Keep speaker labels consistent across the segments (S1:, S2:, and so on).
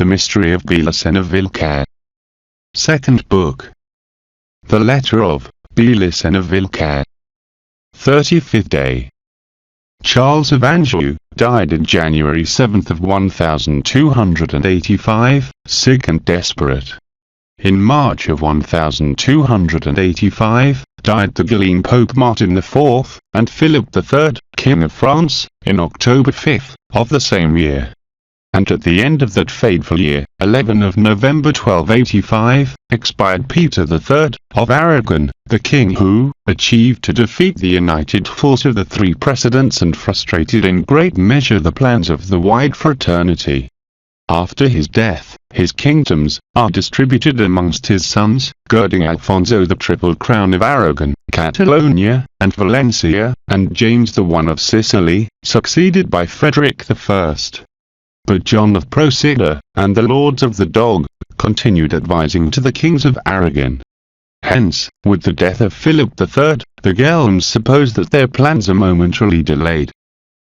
S1: The Mystery of BELICENA VILLCA. Second Book. The Letter of BELICENA VILLCA. 35th Day. Charles of Anjou died in January 7th of 1285, sick and desperate. In March of 1285, died the Gallien Pope Martin IV, and Philip III, King of France, in October 5th of the same year. And at the end of that fateful year, 11 of November 1285, expired Peter III, of Aragon, the king who achieved to defeat the united force of the three precedents and frustrated in great measure the plans of the wide fraternity. After his death, his kingdoms are distributed amongst his sons, girding Alfonso the triple crown of Aragon, Catalonia, and Valencia, and James I of Sicily, succeeded by Frederick I. But John of Procida, and the Lords of the Dog, continued advising to the kings of Aragon. Hence, with the death of Philip III, the Guelphs suppose that their plans are momentarily delayed.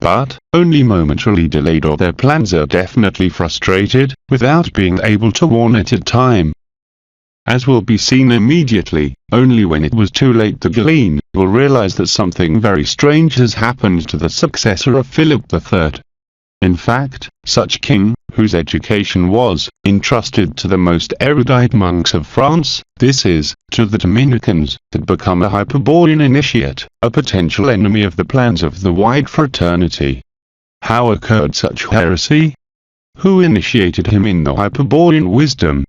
S1: But, only momentarily delayed, or their plans are definitely frustrated, without being able to warn it at time. As will be seen immediately, only when it was too late the Gallien will realize that something very strange has happened to the successor of Philip III. In fact, such king, whose education was entrusted to the most erudite monks of France, this is, to the Dominicans, had become a Hyperborean initiate, a potential enemy of the plans of the wide fraternity. How occurred such heresy? Who initiated him in the Hyperborean wisdom?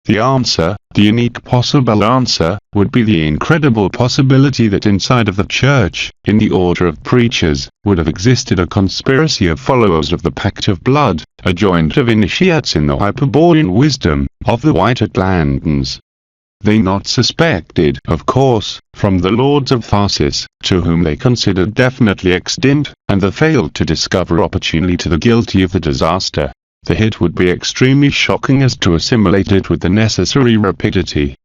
S1: The answer, the unique possible answer, would be the incredible possibility that inside of the Church, in the order of preachers, would have existed a conspiracy of followers of the Pact of Blood, a joint of initiates in the Hyperborean wisdom, of the White Atlanteans. They not suspected, of course, from the Lords of Tharsis, to whom they considered definitely extinct, and they failed to discover opportunely to the guilty of the disaster. The hit would be extremely shocking as to assimilate it with the necessary rapidity.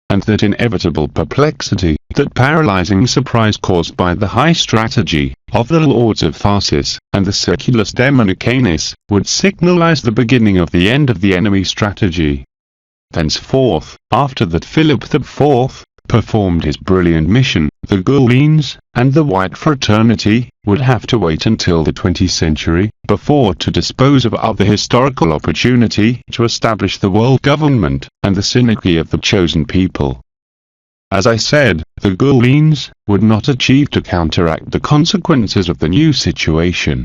S1: And that inevitable perplexity, that paralyzing surprise caused by the high strategy of the Lords of Tharsis, and the Circulus Dominicanis, would signalize the beginning of the end of the enemy strategy. Thenceforth, after that Philip IV performed his brilliant mission, the Galliens, and the White Fraternity, would have to wait until the 20th century, before to dispose of other historical opportunity to establish the world government, and the synarchy of the chosen people. As I said, the Galliens would not achieve to counteract the consequences of the new situation.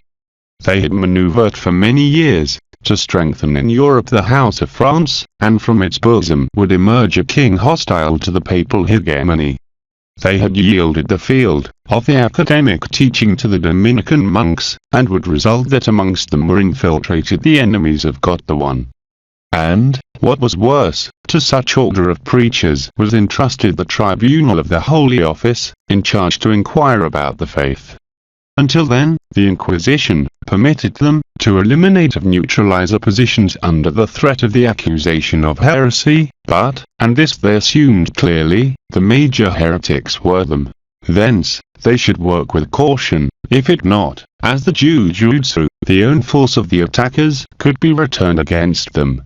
S1: They had maneuvered for many years, to strengthen in Europe the House of France, and from its bosom would emerge a king hostile to the papal hegemony. They had yielded the field of the academic teaching to the Dominican monks, and would result that amongst them were infiltrated the enemies of God the One. And, what was worse, to such order of preachers was entrusted the tribunal of the Holy Office, in charge to inquire about the faith. Until then, the Inquisition permitted them to eliminate or neutralize oppositions under the threat of the accusation of heresy, but, and this they assumed clearly, the major heretics were them. Thence, they should work with caution, if it not, as the jujutsu, the own force of the attackers, could be returned against them.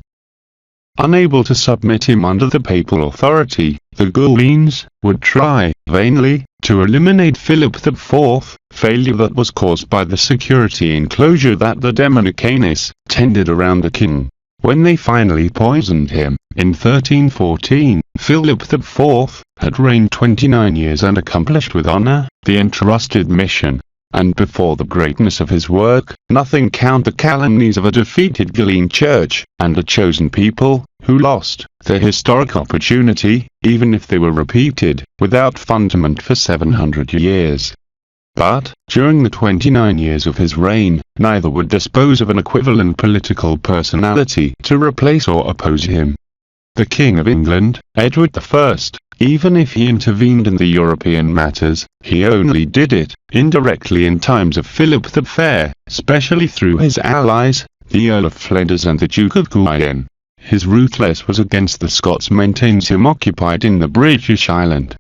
S1: Unable to submit him under the papal authority, the Galliens would try, vainly, to eliminate Philip IV, failure that was caused by the security enclosure that the Dominicanis tended around the king. When they finally poisoned him, in 1314, Philip IV had reigned 29 years and accomplished with honor the entrusted mission. And before the greatness of his work, nothing count the calumnies of a defeated Gallien church, and a chosen people, who lost their historic opportunity, even if they were repeated, without fundament for 700 years. But, during the 29 years of his reign, neither would dispose of an equivalent political personality to replace or oppose him. The King of England, Edward I, even if he intervened in the European matters, he only did it indirectly in times of Philip the Fair, especially through his allies, the Earl of Flanders and the Duke of Guyenne. His ruthlessness was against the Scots maintains him occupied in the British island.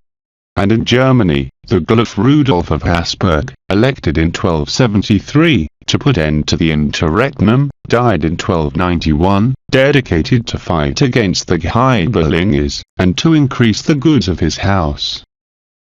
S1: And in Germany, the Guelph Rudolf of Habsburg, elected in 1273, to put end to the interregnum, died in 1291, dedicated to fight against the Ghibellines, and to increase the goods of his house.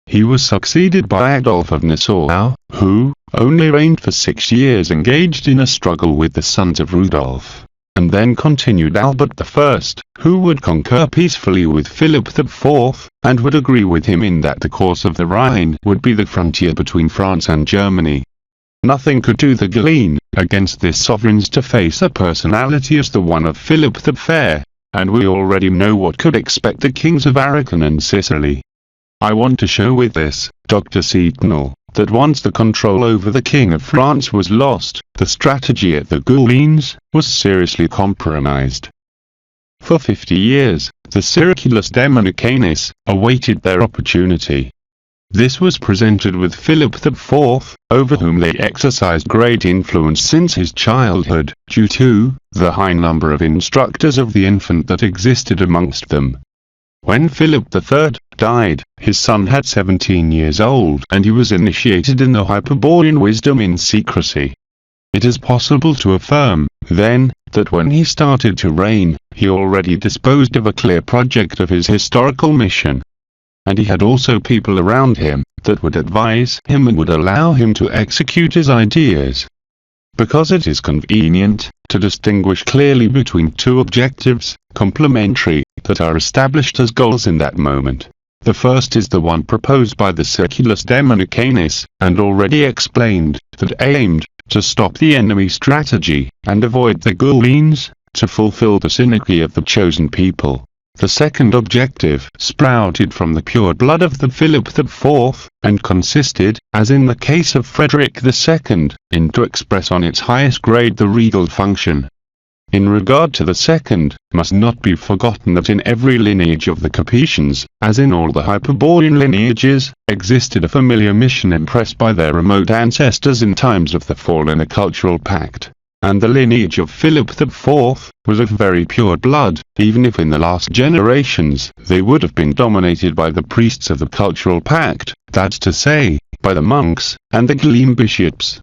S1: He was succeeded by Adolf of Nassau, who only reigned for 6 years, engaged in a struggle with the sons of Rudolf, and then continued Albert I, who would concur peacefully with Philip IV, and would agree with him in that the course of the Rhine would be the frontier between France and Germany. Nothing could do the Galeen against this sovereigns to face a personality as the one of Philip the Fair, and we already know what could expect the kings of Aragon and Sicily. I want to show with this, Dr. Setonal, that once the control over the King of France was lost, the strategy at the Gauleans was seriously compromised. For 50 years, the Circulus Dominicanis awaited their opportunity. This was presented with Philip IV, over whom they exercised great influence since his childhood, due to the high number of instructors of the infant that existed amongst them. When Philip III died, his son had 17 years old, and he was initiated in the Hyperborean wisdom in secrecy. It is possible to affirm, then, that when he started to reign, he already disposed of a clear project of his historical mission. And he had also people around him that would advise him and would allow him to execute his ideas. Because it is convenient to distinguish clearly between two objectives, complementary, that are established as goals in that moment. The first is the one proposed by the Circulus Dominicanis, and already explained, that aimed to stop the enemy strategy, and avoid the Gauleans, to fulfill the synarchy of the chosen people. The second objective sprouted from the pure blood of the Philip IV, and consisted, as in the case of Frederick II, in to express on its highest grade the regal function. In regard to the second, must not be forgotten that in every lineage of the Capetians, as in all the Hyperborean lineages, existed a familiar mission impressed by their remote ancestors in times of the fall in a cultural pact. And the lineage of Philip IV was of very pure blood, even if in the last generations they would have been dominated by the priests of the cultural pact, that's to say, by the monks and the Galeen bishops.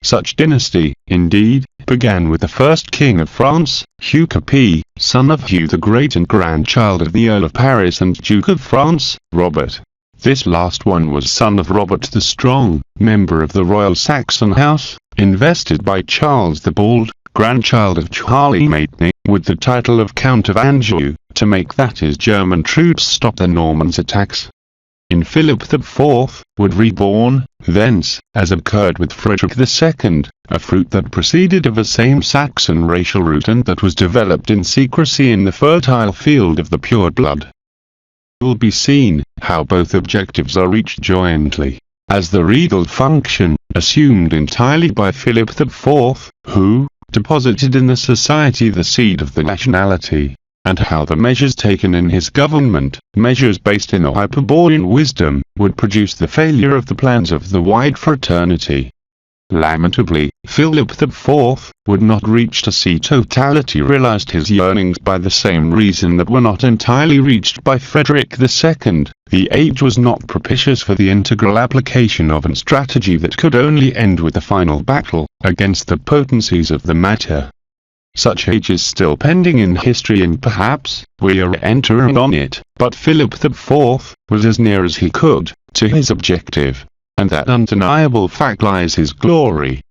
S1: Such dynasty, indeed, began with the first king of France, Hugh Capet, son of Hugh the Great and grandchild of the Earl of Paris and Duke of France, Robert. This last one was son of Robert the Strong, member of the Royal Saxon House, invested by Charles the Bald, grandchild of Charlemagne, with the title of Count of Anjou, to make that his German troops stop the Normans' attacks. In Philip IV, would reborn, thence, as occurred with Frederick II, a fruit that proceeded of the same Saxon racial root and that was developed in secrecy in the fertile field of the pure blood. It will be seen how both objectives are reached jointly, as the regal function, assumed entirely by Philip IV, who deposited in the society the seed of the nationality, and how the measures taken in his government, measures based in a Hyperborean wisdom, would produce the failure of the plans of the wide fraternity. Lamentably, Philip IV would not reach to see totality realized his yearnings by the same reason that were not entirely reached by Frederick II. The age was not propitious for the integral application of a strategy that could only end with the final battle against the potencies of the matter. Such age is still pending in history, and perhaps we are entering on it, but Philip IV was as near as he could to his objective, and that undeniable fact lies his glory.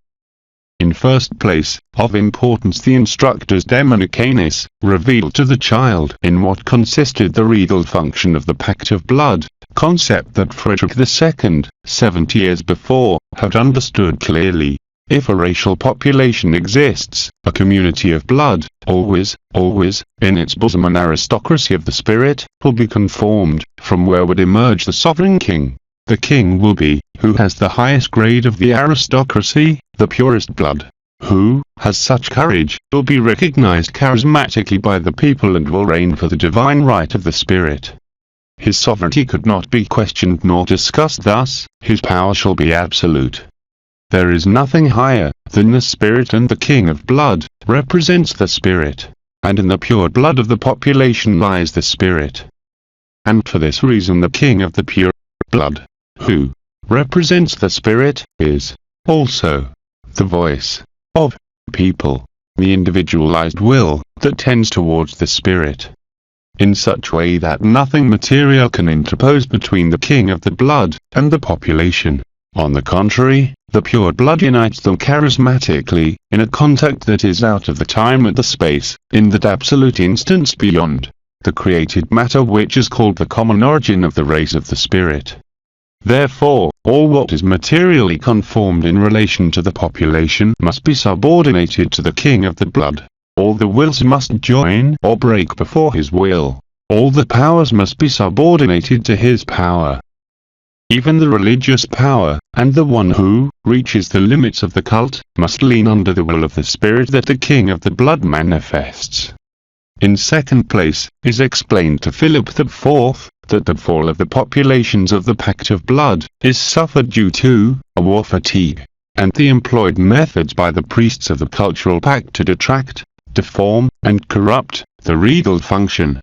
S1: In first place, of importance, the instructors Dominicanis revealed to the child in what consisted the regal function of the Pact of Blood, concept that Frederick II, 70 years before, had understood clearly. If a racial population exists, a community of blood, always, in its bosom an aristocracy of the spirit, will be conformed, from where would emerge the sovereign king. The king will be, who has the highest grade of the aristocracy, the purest blood. Who has such courage, will be recognized charismatically by the people and will reign for the divine right of the spirit. His sovereignty could not be questioned nor discussed thus, his power shall be absolute. There is nothing higher than the spirit, and the king of blood represents the spirit, and in the pure blood of the population lies the spirit. And for this reason the king of the pure blood, who represents the spirit, is also the voice of people, the individualized will that tends towards the spirit, in such way that nothing material can interpose between the king of the blood and the population. On the contrary, the pure blood unites them charismatically, in a contact that is out of the time and the space, in that absolute instance beyond the created matter which is called the common origin of the race of the spirit. Therefore, all what is materially conformed in relation to the population must be subordinated to the king of the blood. All the wills must join or break before his will. All the powers must be subordinated to his power. Even the religious power, and the one who reaches the limits of the cult, must lean under the will of the spirit that the king of the blood manifests. In second place, is explained to Philip IV, that the fall of the populations of the pact of blood is suffered due to a war fatigue, and the employed methods by the priests of the cultural pact to detract, deform, and corrupt the regal function.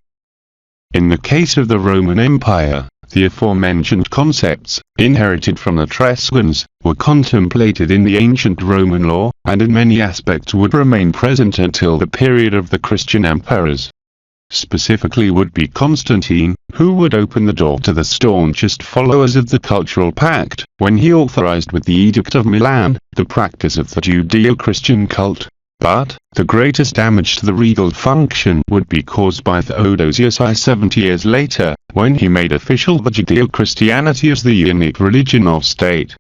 S1: In the case of the Roman Empire, the aforementioned concepts, inherited from the Etruscans, were contemplated in the ancient Roman law, and in many aspects would remain present until the period of the Christian emperors. Specifically would be Constantine, who would open the door to the staunchest followers of the cultural pact, when he authorized with the Edict of Milan, the practice of the Judeo-Christian cult. But, the greatest damage to the regal function would be caused by Theodosius I 70 years later, when he made official the Judeo-Christianity as the unique religion of state.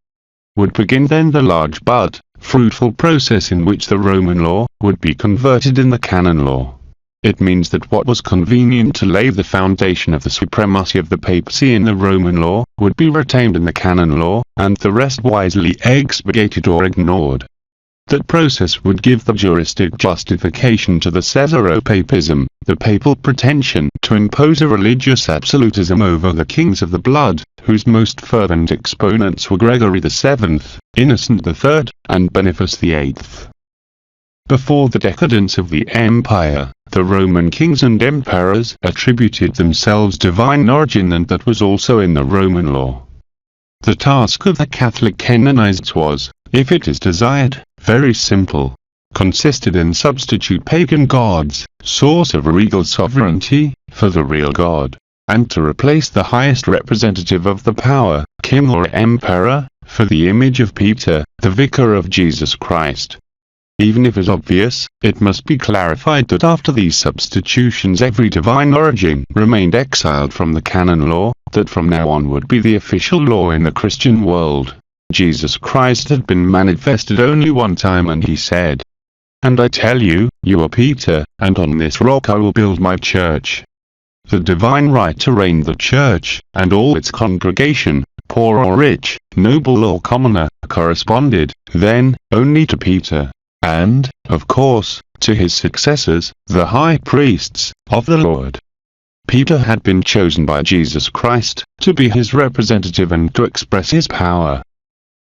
S1: Would begin then the large but fruitful process in which the Roman law would be converted in the canon law. It means that what was convenient to lay the foundation of the supremacy of the papacy in the Roman law, would be retained in the canon law, and the rest wisely expurgated or ignored. That process would give the juristic justification to the Caesaropapism, the papal pretension to impose a religious absolutism over the kings of the blood, whose most fervent exponents were Gregory VII, Innocent III, and Boniface VIII. Before the decadence of the empire, the Roman kings and emperors attributed themselves divine origin, and that was also in the Roman law. The task of the Catholic canonists was, if it is desired, very simple. Consisted in substitute pagan gods, source of regal sovereignty, for the real God, and to replace the highest representative of the power, king or emperor, for the image of Peter, the vicar of Jesus Christ. Even if it is obvious, it must be clarified that after these substitutions every divine origin remained exiled from the canon law, that from now on would be the official law in the Christian world. Jesus Christ had been manifested only one time, and he said, "And I tell you, you are Peter, and on this rock I will build my church." The divine right to reign the church, and all its congregation, poor or rich, noble or commoner, corresponded, then, only to Peter, and, of course, to his successors, the high priests of the Lord. Peter had been chosen by Jesus Christ to be his representative and to express his power.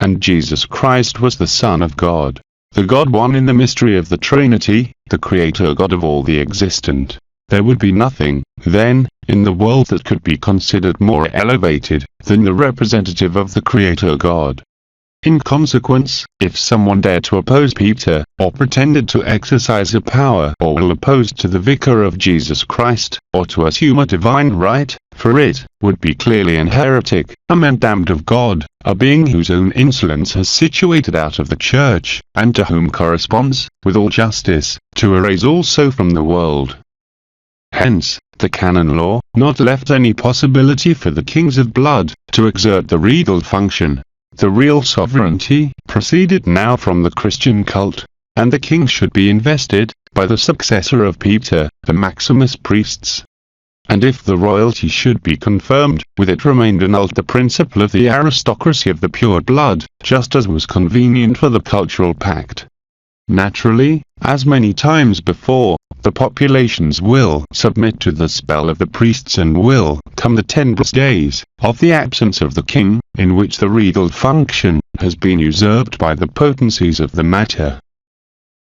S1: And Jesus Christ was the Son of God, the God one in the mystery of the Trinity, the Creator God of all the existent. There would be nothing, then, in the world that could be considered more elevated than the representative of the Creator God. In consequence, if someone dared to oppose Peter, or pretended to exercise a power or will opposed to the vicar of Jesus Christ, or to assume a divine right, for it, would be clearly an heretic, a man damned of God, a being whose own insolence has situated out of the church, and to whom corresponds, with all justice, to erase also from the world. Hence, the canon law not left any possibility for the kings of blood to exert the regal function. The real sovereignty proceeded now from the Christian cult, and the kings should be invested, by the successor of Peter, the Maximus priests. And if the royalty should be confirmed, with it remained annulled the principle of the aristocracy of the pure blood, just as was convenient for the cultural pact. Naturally, as many times before, the populations will submit to the spell of the priests, and will come the tenebrous days of the absence of the king, in which the regal function has been usurped by the potencies of the matter.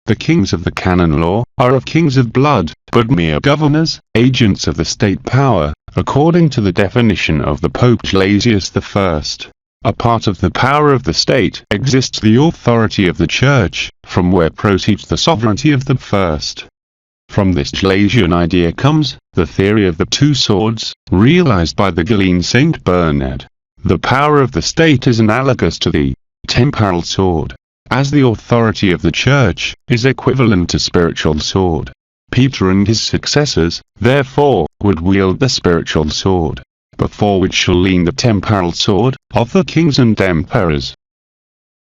S1: The kings of the canon law are of kings of blood, but mere governors, agents of the state power, according to the definition of the Pope Gelasius I. A part of the power of the state exists the authority of the church, from where proceeds the sovereignty of the first. From this Gelasian idea comes the theory of the two swords, realized by the Galeen Saint Bernard. The power of the state is analogous to the temporal sword, as the authority of the church is equivalent to spiritual sword. Peter and his successors, therefore, would wield the spiritual sword, before which shall lean the temporal sword of the kings and emperors.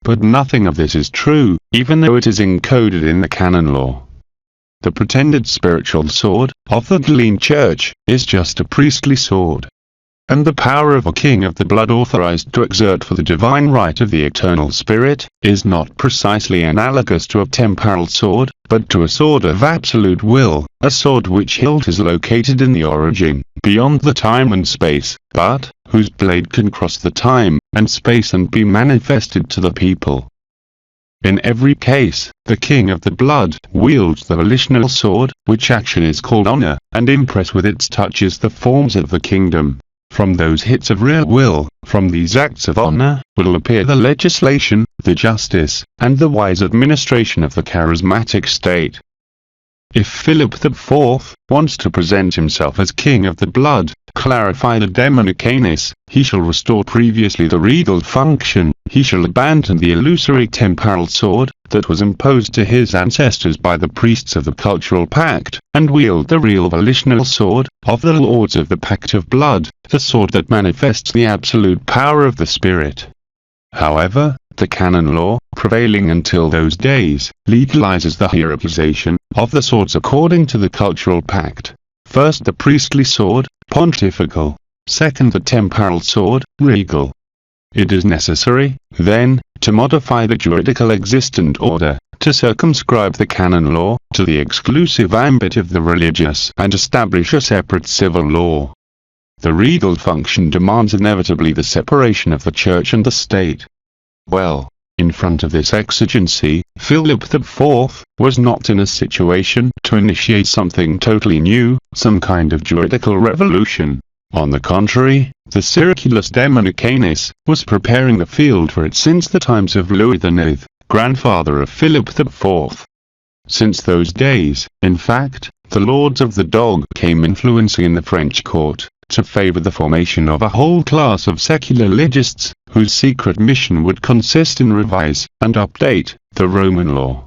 S1: But nothing of this is true, even though it is encoded in the canon law. The pretended spiritual sword of the Galeen Church is just a priestly sword, and the power of a king of the blood authorized to exert for the divine right of the eternal spirit is not precisely analogous to a temporal sword, but to a sword of absolute will, a sword which hilt is located in the origin, beyond the time and space, but whose blade can cross the time and space and be manifested to the people. In every case, the king of the blood wields the volitional sword, which action is called honor, and impress with its touches the forms of the kingdom. From those hits of real will, from these acts of honor, will appear the legislation, the justice, and the wise administration of the charismatic state. If Philip IV wants to present himself as king of the blood, clarify the demonic canis, he shall restore previously the regal function, he shall abandon the illusory temporal sword that was imposed to his ancestors by the priests of the cultural pact, and wield the real volitional sword of the lords of the pact of blood, the sword that manifests the absolute power of the spirit. However, the canon law, prevailing until those days, legalizes the hierarchization of the swords according to the cultural pact. First the priestly sword, pontifical; second the temporal sword, regal. It is necessary, then, to modify the juridical existent order, to circumscribe the canon law to the exclusive ambit of the religious and establish a separate civil law. The regal function demands inevitably the separation of the church and the state. Well, in front of this exigency, Philip IV was not in a situation to initiate something totally new, some kind of juridical revolution. On the contrary, the Circulus Demonicanis was preparing the field for it since the times of Louis IX, grandfather of Philip IV. Since those days, in fact, the lords of the dog came influencing in the French court to favor the formation of a whole class of secular legists, whose secret mission would consist in revise and update the Roman law.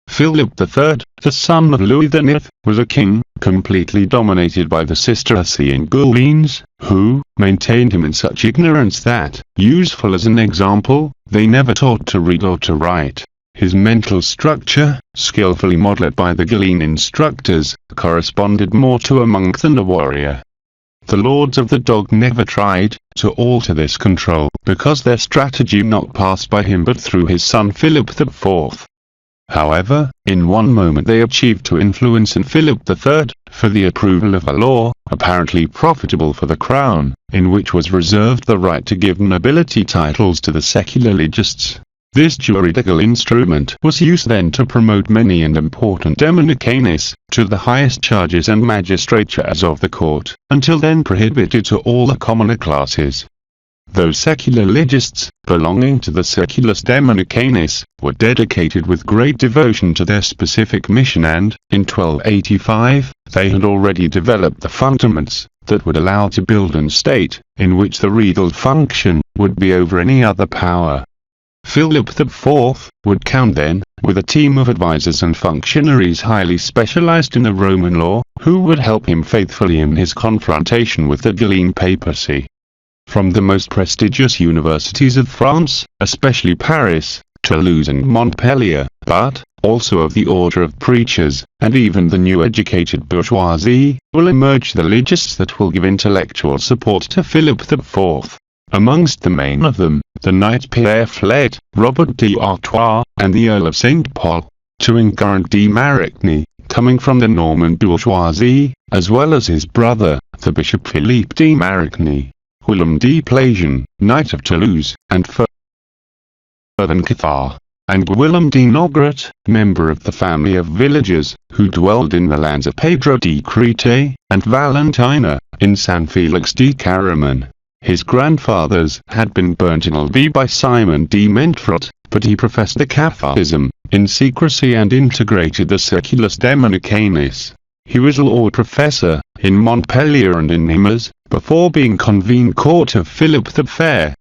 S1: Philip III, the son of Louis IX, was a king, completely dominated by the Cistercian Galleens, who maintained him in such ignorance that, useful as an example, they never taught to read or to write. His mental structure, skillfully modeled by the Galeen instructors, corresponded more to a monk than a warrior. The lords of the dog never tried to alter this control, because their strategy not passed by him but through his son Philip IV. However, in one moment they achieved to influence in Philip III, for the approval of a law, apparently profitable for the crown, in which was reserved the right to give nobility titles to the secular legists. This juridical instrument was used then to promote many and important demonicanis to the highest charges and magistratures of the court, until then prohibited to all the commoner classes. Those secular legists, belonging to the Circulus Demonicanis, were dedicated with great devotion to their specific mission and, in 1285, they had already developed the fundaments that would allow to build an state, in which the regal function would be over any other power. Philip IV would count then, with a team of advisors and functionaries highly specialized in the Roman law, who would help him faithfully in his confrontation with the Galeen papacy. From the most prestigious universities of France, especially Paris, Toulouse and Montpellier, but also of the order of preachers, and even the new educated bourgeoisie, will emerge the legists that will give intellectual support to Philip IV. Amongst the main of them, the knight Pierre Flet, Robert d'Artois, and the Earl of St. Paul, Touringant de Marigny, coming from the Norman bourgeoisie, as well as his brother, the Bishop Philippe de Marigny, Willem de Plagen, Knight of Toulouse, and Cathar, and Willem de Nogret, member of the family of villagers, who dwelled in the lands of Pedro de Crete, and Valentina, in San Felix de Caraman. His grandfathers had been burnt in Albi by Simon de Montfort, but he professed the Catholicism in secrecy and integrated the Seculus Dominicanis. He was a law professor in Montpellier and in Nimes, before being convened court of Philip the Fair.